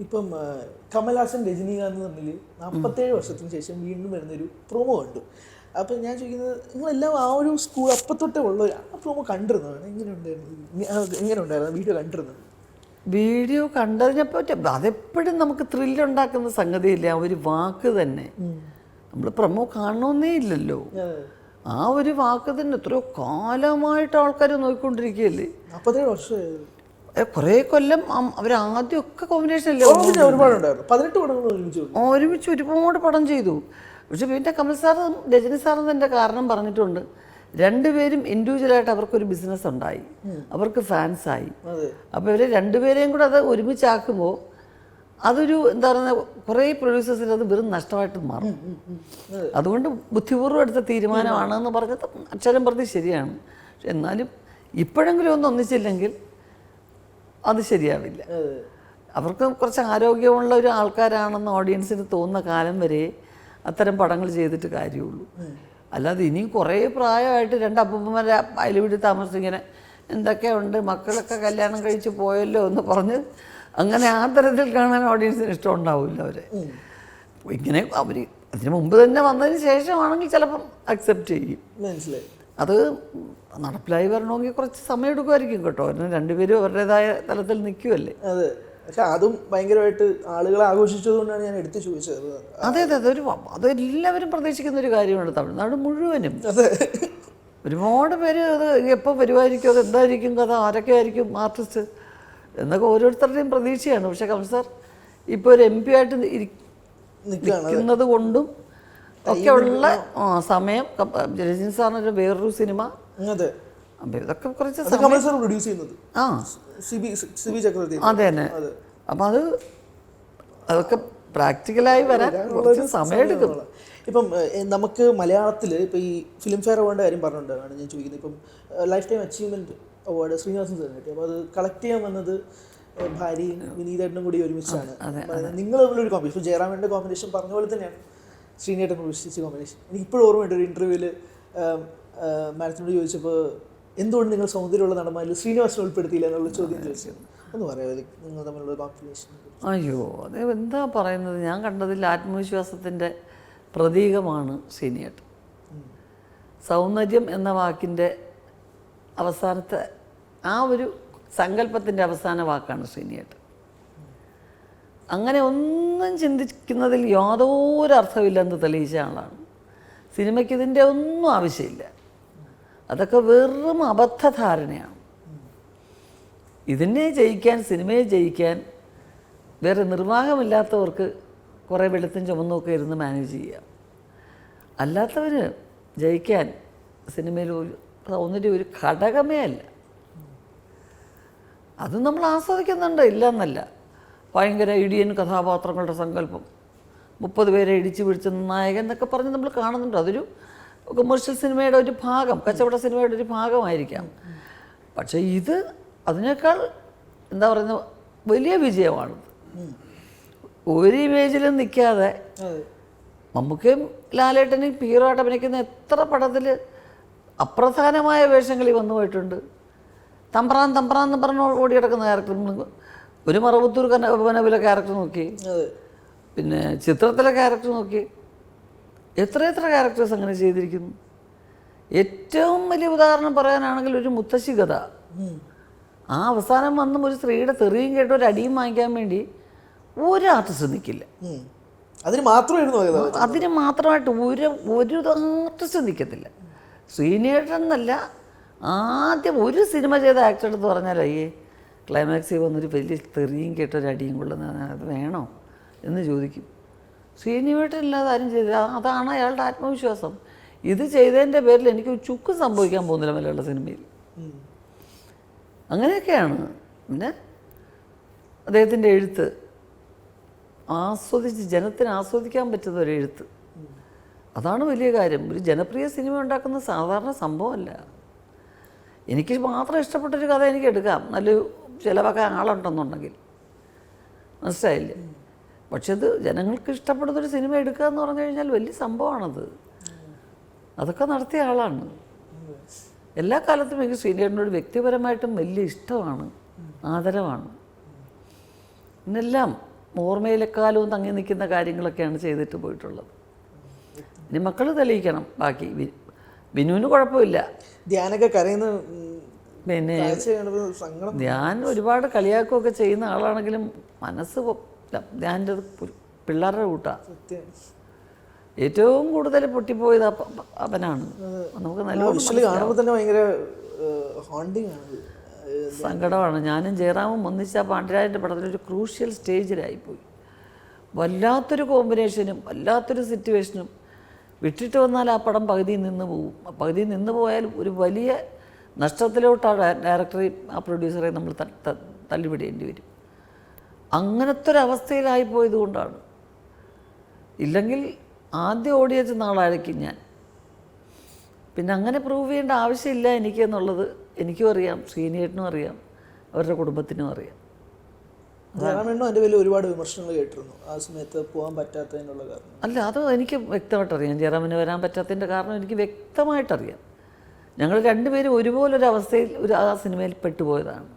ഇപ്പം കമൽഹാസൻ രജനീകാന്ത് തമ്മിൽ 47 വർഷത്തിന് ശേഷം വീണ്ടും വരുന്നൊരു പ്രൊമോ കണ്ടു. അപ്പം ഞാൻ ചോദിക്കുന്നത്, നിങ്ങളെല്ലാം ആ ഒരു സ്കൂൾ അപ്പം തൊട്ടേ ഉള്ള ആ പ്രൊമോ കണ്ടിരുന്നതാണ്, എങ്ങനെ ഉണ്ടായിരുന്നു വീഡിയോ കണ്ടിരുന്നത്? വീഡിയോ കണ്ടതിനെ പറ്റി അതെപ്പോഴും നമുക്ക് ത്രില്ലുണ്ടാക്കുന്ന സംഗതിയില്ല. ആ ഒരു വാക്ക് തന്നെ നമ്മൾ പ്രൊമോ കാണണമെന്നേ ഇല്ലല്ലോ. ആ ഒരു വാക്ക് തന്നെ എത്രയോ കാലമായിട്ട് ആൾക്കാർ നോക്കിക്കൊണ്ടിരിക്കുകയല്ലേ. 47 വർഷമായത്. കുറേ കൊല്ലം അവരാദ്യമൊക്കെ കോമ്പിനേഷൻ അല്ലേ, ഒരുപാടുണ്ടായിരുന്നു. 18 പടങ്ങൾ ഒരുമിച്ച് ഒരുപാട് പടം ചെയ്തു. പക്ഷെ പിന്നെ കമൽ സാറും രജനി സാറും തന്നെ കാരണം പറഞ്ഞിട്ടുണ്ട്, രണ്ടുപേരും ഇൻഡിവിജ്വലായിട്ട് അവർക്കൊരു ബിസിനസ് ഉണ്ടായി, അവർക്ക് ഫാൻസായി. അപ്പോൾ ഇവർ രണ്ടുപേരെയും കൂടെ അത് ഒരുമിച്ചാക്കുമ്പോൾ അതൊരു എന്താ പറയുക, കുറേ പ്രൊഡ്യൂസേഴ്സിന് അത് വെറും നഷ്ടമായിട്ട് മാറും. അതുകൊണ്ട് ബുദ്ധിപൂർവ്വം എടുത്ത തീരുമാനമാണെന്ന് പറഞ്ഞത് അക്ഷരം പ്രതി ശരിയാണ്. പക്ഷെ എന്നാലും ഇപ്പോഴെങ്കിലും ഒന്നും ഒന്നിച്ചില്ലെങ്കിൽ അത് ശരിയാവില്ല. അവർക്ക് കുറച്ച് ആരോഗ്യമുള്ള ഒരു ആൾക്കാരാണെന്ന് ഓഡിയൻസിന് തോന്നുന്ന കാലം വരെ അത്തരം പടങ്ങൾ ചെയ്തിട്ട് കാര്യമുള്ളൂ. അല്ലാതെ ഇനിയും കുറേ പ്രായമായിട്ട് രണ്ട് അപ്പൂപ്പന്മാരെ അയൽ വീട്ടിൽ താമസിച്ചിങ്ങനെ എന്തൊക്കെയുണ്ട്, മക്കളൊക്കെ കല്യാണം കഴിച്ച് പോയല്ലോ എന്ന് പറഞ്ഞ് അങ്ങനെ ആ തരത്തിൽ കാണാൻ ഓഡിയൻസിന് ഇഷ്ടം ഉണ്ടാവില്ല. അവരെ ഇങ്ങനെ അവർ അതിന് മുമ്പ് തന്നെ വന്നതിന് ശേഷമാണെങ്കിൽ ചിലപ്പം അക്സെപ്റ്റ് ചെയ്യും. മനസ്സിലായി. അത് നടപ്പിലായി വരണമെങ്കിൽ കുറച്ച് സമയം എടുക്കുമായിരിക്കും കേട്ടോ. രണ്ടുപേരും അവരുടേതായ തലത്തിൽ നിൽക്കുമല്ലേ. അതെ, പക്ഷെ അതും ഭയങ്കരമായിട്ട് ആളുകളെ ആഘോഷിച്ചതുകൊണ്ടാണ് ഞാൻ എടുത്ത് ചോദിച്ചത്. അതെ അതെ, അതെല്ലാവരും പ്രതീക്ഷിക്കുന്ന ഒരു കാര്യമാണ്. തമിഴ്നാട് മുഴുവനും ഒരുപാട് പേര് അത് എപ്പോൾ വരുമായിരിക്കും, അത് എന്തായിരിക്കും കഥ, ആരൊക്കെ ആയിരിക്കും ആർട്ടിസ്റ്റ് എന്നൊക്കെ ഓരോരുത്തരുടെയും പ്രതീക്ഷയാണ്. പക്ഷെ കമൽ സാർ ഇപ്പോൾ ഒരു MP ആയിട്ട് നിൽക്കുന്നത് കൊണ്ടും ഒക്കെ ഉള്ള സമയം, രജനി സാറിനൊരു വേറൊരു സിനിമ, ഇതൊക്കെ കുറച്ച് അതെ തന്നെ. അപ്പം അതൊക്കെ പ്രാക്ടിക്കലായി വരാൻ കുറച്ച് സമയമെടുക്കും. ഇപ്പം നമുക്ക് മലയാളത്തിൽ ഇപ്പോൾ ഈ ഫിലിം ഫെയർ അവാർഡിൻ്റെ കാര്യം പറഞ്ഞുകൊണ്ടാണ് ഞാൻ ചോദിക്കുന്നത്. ഇപ്പം lifetime achievement award Sreenivasan സാറിന് കിട്ടി. അപ്പോൾ അത് കളക്ട് ചെയ്യാൻ വന്നത് ഭാര്യയും വിനീതേട്ടനും കൂടി ഒരുമിച്ചാണ്. നിങ്ങൾ തമ്മിലൊരു കോമ്പിനേഷൻ, ഇപ്പോൾ ജയറാമിൻ്റെ കോമ്പിനേഷൻ പറഞ്ഞ പോലെ തന്നെയാണ് ശ്രീനേട്ടൻ പ്രവേശിച്ച കോമ്പിനേഷൻ. എനിക്കിപ്പോഴും ഓർമ്മയുണ്ട്, ഒരു ഇൻ്റർവ്യൂവിൽ മാഡത്തിനോട് ചോദിച്ചപ്പോൾ എന്തുകൊണ്ട് നിങ്ങൾ സൗന്ദര്യമുള്ള നടന്മാരിൽ ശ്രീനിവാസനെ ഉൾപ്പെടുത്തിയില്ല എന്നുള്ള ചോദ്യം ചോദിച്ചത്. ഒന്ന് പറയാമോ നിങ്ങൾ തമ്മിലുള്ള കോമ്പിനേഷൻ? അയ്യോ, അത് എന്താ പറയുന്നത്, ഞാൻ കണ്ടതിൽ ആത്മവിശ്വാസത്തിൻ്റെ പ്രതീകമാണ് ശ്രീനിയേട്ടൻ. സൗന്ദര്യം എന്ന വാക്കിൻ്റെ അവസാനത്തെ ആ ഒരു സങ്കല്പത്തിൻ്റെ അവസാന വാക്കാണ് ശ്രീനിയേട്ടൻ. അങ്ങനെ ഒന്നും ചിന്തിക്കുന്നതിൽ യാതൊരു അർത്ഥമില്ലെന്ന് തെളിയിച്ച ആളാണ്. സിനിമയ്ക്ക് ഇതിൻ്റെ ഒന്നും ആവശ്യമില്ല, അതൊക്കെ വെറും അബദ്ധധാരണയാണ്. ഇതിനെ ജയിക്കാൻ, സിനിമയെ ജയിക്കാൻ വേറെ നിർവാഹമില്ലാത്തവർക്ക് കുറേ വെളുത്തും ചുമന്നൊക്കെ ഇരുന്ന് മാനേജ് ചെയ്യാം. അല്ലാത്തവർ ജയിക്കാൻ സിനിമയിൽ സൗന്ദര്യം ഒരു ഘടകമേ അല്ല. അത് നമ്മൾ ആസ്വദിക്കുന്നുണ്ട്, ഇല്ല എന്നല്ല. ഭയങ്കര ഇടിയൻ കഥാപാത്രങ്ങളുടെ സങ്കല്പം, 30 പേരെ ഇടിച്ചു പിടിച്ച നായകൻ എന്നൊക്കെ പറഞ്ഞ് നമ്മൾ കാണുന്നുണ്ട്. അതൊരു കൊമേഴ്ഷ്യൽ സിനിമയുടെ ഒരു ഭാഗം, കച്ചവട സിനിമയുടെ ഒരു ഭാഗമായിരിക്കാം. പക്ഷേ ഇത് അതിനേക്കാൾ എന്താ പറയുന്നത് വലിയ വിജയമാണ്. ഒരു ഇമേജിലും നിൽക്കാതെ മമ്മൂക്കയും ലാലേട്ടനും ഹീറോയായിട്ട് അഭിനയിക്കുന്ന എത്ര പടത്തിൽ അപ്രധാനമായ വേഷങ്ങളിൽ വന്നു പോയിട്ടുണ്ട്. തമ്പ്രാൻ തമ്പ്രാൻ എന്ന് പറഞ്ഞ് ഓടി കിടക്കുന്ന ക്യാരക്ടർ, ഒരു മറവത്തൂർ കനവിലെ ക്യാരക്ടർ നോക്കി, പിന്നെ ചിത്രത്തിലെ ക്യാരക്ടർ നോക്കി, എത്ര ക്യാരക്ടേഴ്സ് അങ്ങനെ ചെയ്തിരിക്കുന്നു. ഏറ്റവും വലിയ ഉദാഹരണം പറയാനാണെങ്കിൽ ഒരു മുത്തശ്ശി കഥ. ആ അവസാനം വന്നും ഒരു സ്ത്രീയുടെ തെറിയും കേട്ട് ഒരു അടിയും വാങ്ങിക്കാൻ വേണ്ടി ഒരു ആർട്ടിസ്റ്റ് നിൽക്കില്ല. അതിന് മാത്രമായിട്ട് ഒരു ആർട്ടിസ്റ്റ് നിൽക്കത്തില്ല. ശ്രീനേട്ടൻ എന്നല്ല, ആദ്യം ഒരു സിനിമ ചെയ്ത ആക്ടർ എടുത്ത് പറഞ്ഞാൽ അയ്യേ ക്ലൈമാക്സിൽ വന്നൊരു വലിയ തെറിയും കേട്ടൊരു അടിയും കൊള്ളുന്ന അത് വേണോ എന്ന് ചോദിക്കും. ശ്രീനിവേട്ടനില്ലാതെ ആരും ചെയ്തില്ല. അതാണ് അയാളുടെ ആത്മവിശ്വാസം. ഇത് ചെയ്തതിൻ്റെ പേരിൽ എനിക്ക് ചുക്കും സംഭവിക്കാൻ പോകുന്നില്ല മലയാള സിനിമയിൽ. അങ്ങനെയൊക്കെയാണ്. പിന്നെ അദ്ദേഹത്തിൻ്റെ എഴുത്ത് ആസ്വദിച്ച് ജനത്തിന് ആസ്വദിക്കാൻ പറ്റുന്ന ഒരു എഴുത്ത്, അതാണ് വലിയ കാര്യം. ഒരു ജനപ്രിയ സിനിമ ഉണ്ടാക്കുന്ന സാധാരണ സംഭവമല്ല. എനിക്ക് മാത്രം ഇഷ്ടപ്പെട്ടൊരു കഥ എനിക്ക് എടുക്കാം, നല്ലൊരു ചിലവാക്കാൻ ആളുണ്ടെന്നുണ്ടെങ്കിൽ, മനസ്സിലായില്ലേ. പക്ഷെ അത് ജനങ്ങൾക്ക് ഇഷ്ടപ്പെടുന്നൊരു സിനിമ എടുക്കുക എന്ന് പറഞ്ഞു കഴിഞ്ഞാൽ വലിയ സംഭവമാണത്. അതൊക്കെ നടത്തിയ ആളാണ്. എല്ലാ കാലത്തും എനിക്ക് ശ്രീനേട്ടനോട് വ്യക്തിപരമായിട്ടും വലിയ ഇഷ്ടമാണ്, ആദരവാണ്. ഇന്നെല്ലാം ഓർമ്മയിലെക്കാലവും തങ്ങി നിൽക്കുന്ന കാര്യങ്ങളൊക്കെയാണ് ചെയ്തിട്ട് പോയിട്ടുള്ളത്. ഇനി മക്കൾ തെളിയിക്കണം ബാക്കി. ബിനുവിന് കുഴപ്പമില്ല. ധ്യാനൊക്കെ കരയുന്ന പിന്നെ കാഴ്ച കണ്ടപ്പോൾ സങ്കടം. ധ്യാൻ ഒരുപാട് കളിയാക്കുകയൊക്കെ ചെയ്യുന്ന ആളാണെങ്കിലും മനസ്സ് ധ്യാൻ്റെ പിള്ളേരുടെ കൂട്ടാണ്. സത്യം. ഏറ്റവും കൂടുതൽ പൊട്ടിപ്പോയത് അവനാണ്. നമുക്ക് വിഷ്വലി കാണുമ്പോൾ തന്നെ ഭയങ്കര ഹോണ്ടിങ് ആണ്, സങ്കടമാണ്. ഞാനും ജയറാമും ഒന്നിച്ച് ആ പാണ്ഡ്യരാജൻ്റെ പടത്തിലൊരു ക്രൂഷ്യൽ സ്റ്റേജിലായിപ്പോയി. വല്ലാത്തൊരു കോമ്പിനേഷനും വല്ലാത്തൊരു സിറ്റുവേഷനും. വിട്ടിട്ട് വന്നാൽ ആ പടം പകുതിയിൽ നിന്ന് പോകും. പകുതിയിൽ നിന്ന് പോയാൽ ഒരു വലിയ നഷ്ടത്തിലോട്ടാണ് ഡയറക്ടറെയും ആ പ്രൊഡ്യൂസറെയും നമ്മൾ തള്ളിവിടേണ്ടി വരും. അങ്ങനത്തെ ഒരു അവസ്ഥയിലായിപ്പോയത് കൊണ്ടാണ്. ഇല്ലെങ്കിൽ ആദ്യം ഓടിയച്ച നാളായിരിക്കും ഞാൻ. പിന്നെ അങ്ങനെ പ്രൂവ് ചെയ്യേണ്ട ആവശ്യമില്ല എനിക്ക് എന്നുള്ളത് എനിക്കും അറിയാം, ശ്രീനേട്ടനും അറിയാം, അവരുടെ കുടുംബത്തിനും അറിയാം. ജയറാമേണ്ണും അതിൻ്റെ പേരിൽ ഒരുപാട് വിമർശനങ്ങൾ കേട്ടിരുന്നു ആ സമയത്ത് പോകാൻ പറ്റാത്തതിനുള്ള കാരണം. അല്ല, അത് എനിക്ക് വ്യക്തമായിട്ടറിയാം. ജയറാമിന് വരാൻ പറ്റാത്തതിൻ്റെ കാരണം എനിക്ക് വ്യക്തമായിട്ടറിയാം. ഞങ്ങൾ രണ്ടുപേരും ഒരുപോലൊരു അവസ്ഥയിൽ ആ സിനിമയിൽ പെട്ടുപോയതാണ്.